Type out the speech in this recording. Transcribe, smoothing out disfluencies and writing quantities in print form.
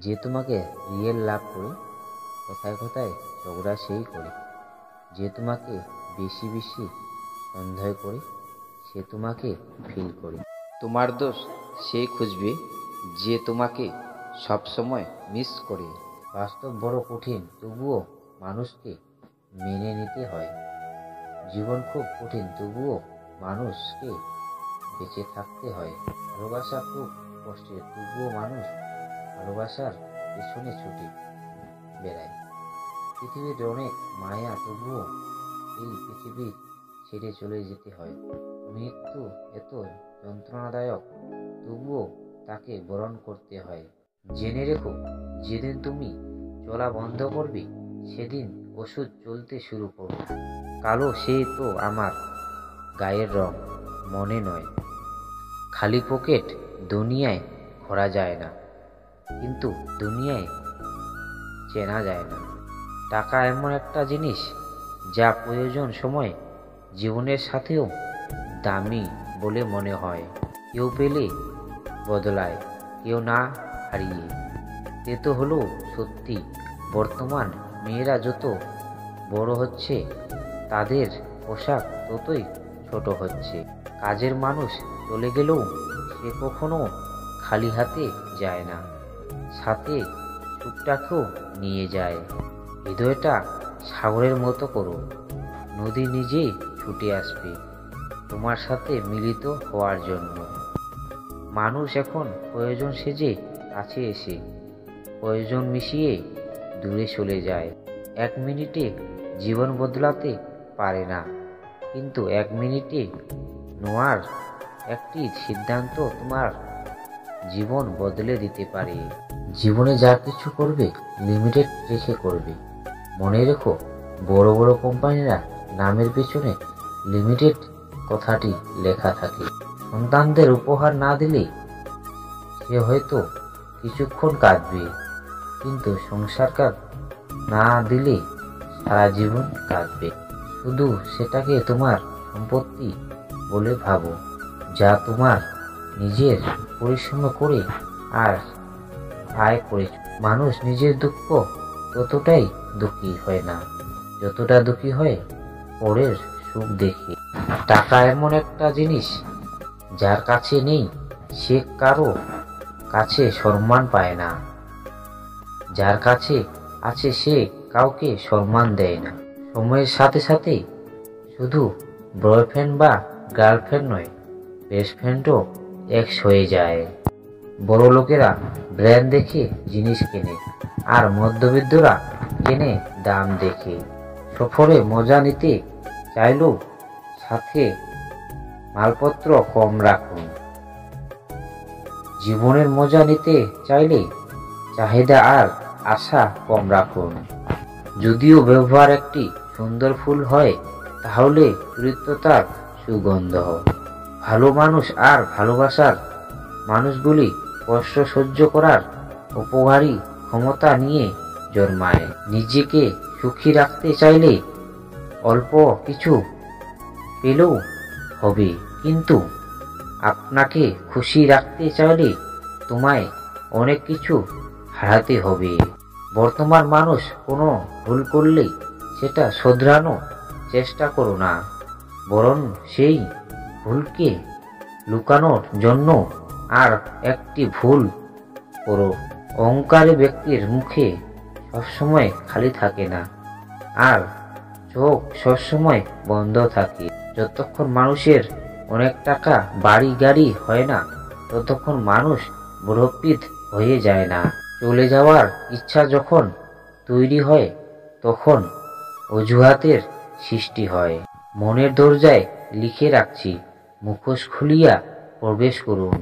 যে তোমাকে real love করে, কথায় কথায় ঝগড়া সেই করে। যে তোমাকে বেশি বেশি সন্দেহ করে, সে তোমাকে ফিল করে। তোমার দোষ সেই খুঁজবে যে তোমাকে সবসময় মিস করে। বাস্তব বড় কঠিন, তবুও মানুষকে মেনে নিতে হয়। জীবন খুব কঠিন, তবুও মানুষকে বেঁচে থাকতে হয়। ভালোবাসা খুব কষ্টের, তবুও মানুষ ভালোবাসার পেছনে ছুটে বেড়ায়। পৃথিবীর অনেক মায়া, তবুও এই পৃথিবী ছেড়ে চলে যেতে হয়। মৃত্যু এত যন্ত্রণাদায়ক, তবুও তাকে বরণ করতে হয়। জেনে রেখো, যেদিন তুমি চলা বন্ধ করবে, সেদিন ওষুধ চলতে শুরু করবে। কালো সে তো আমার গায়ের রং, মনে নয়। খালি পকেট দুনিয়ায় ঘোরা যায় না, কিন্তু দুনিয়ায় চেনা যায় না। টাকা এমন একটা জিনিস যা প্রয়োজন সময় জীবনের সাথেও দামি বলে মনে হয়। কেউ পেলে বদলায়, কেউ না হারিয়ে। এ তো হলো সত্যি। বর্তমান মেয়েরা যত বড় হচ্ছে, তাদের পোশাক ততই ছোট হচ্ছে। কাজের মানুষ চলে গেলেও সে কখনো খালি হাতে যায় না, সাথে সুখটাকেও নিয়ে যায়। হৃদয়টা সাগরের মতো করো, নদী নিজেই ছুটে আসবে তোমার সাথে মিলিত হওয়ার জন্য। মানুষ এখন প্রয়োজন সেজে কাছে এসে, প্রয়োজন মিশিয়ে দূরে চলে যায়। 1 মিনিটে জীবন বদলাতে পারে না, কিন্তু 1 মিনিটে নেওয়ার একটি সিদ্ধান্ত তোমার জীবন বদলে দিতে পারে। জীবনে যা কিছু করবে লিমিটেড রেখে করবে। মনে রেখো, বড় বড় কোম্পানিরা নামের পেছনে লিমিটেড কথাটি লেখা থাকে। সন্তানদের উপহার না দিলে সে হয়তো কিছুক্ষণ কাঁদবে, কিন্তু সংসার না দিলে সারা জীবন কাঁদবে। শুধু সেটাকে তোমার সম্পত্তি বলে ভাবো, যা তোমার নিজের পরিশ্রম করে আর আয় করেছ। মানুষ নিজের দুঃখ ততটাই দুঃখী হয় না, যতটা দুঃখী হয় পরের সুখ দেখে। টাকা এমন একটা জিনিস যার কাছে নেই, সে কারো কাছে সম্মান পায় না। যার কাছে আছে সে কাউকে সম্মান দেয় না। সময়ের সাথে সাথে শুধু বয়ফ্রেন্ড বা গার্লফ্রেন্ড নয়, বেস্ট ফ্রেন্ডও এক্স হয়ে যায়। বড় লোকেরা ব্র্যান্ড দেখে জিনিস কেনে, আর মধ্যবিত্তরা কেনে দাম দেখে। সফরে মজা নিতে চাইলেও সাথে মালপত্র কম রাখুন। জীবনের মজা নিতে চাইলে চাহিদা আর আশা কম রাখুন। যদিও ব্যবহার একটি সুন্দর ফুল হয়, তাহলে চরিত্র তার সুগন্ধ। ভালো মানুষ আর ভালোবাসার মানুষগুলি কষ্ট সহ্য করার উপকারী ক্ষমতা নিয়ে জন্মায়। নিজেকে সুখী রাখতে চাইলে অল্প কিছু পেলেও হবে, কিন্তু আপনাকে খুশি রাখতে চাইলে তোমায় অনেক কিছু হারাতে হবে। বর্তমান মানুষ কোনো ভুল করলে সেটা শোধরানোর চেষ্টা করো না, বরং সেই ভুলকে লুকানোর জন্য আর একটি ভুল করো। অহংকারী ব্যক্তির মুখে সবসময় খালি থাকে না, আর চোখ সবসময় বন্ধ থাকে। যতক্ষণ মানুষের অনেক টাকা, বাড়ি গাড়ি হয় না, ততক্ষণ মানুষ বড়প্রীত হয়ে যায় না। চলে যাওয়ার ইচ্ছা যখন তৈরি হয়, তখন অজুহাতের সৃষ্টি হয়। মনের দরজায় লিখে রাখছি, মুখোশ খুলিয়া প্রবেশ করুন।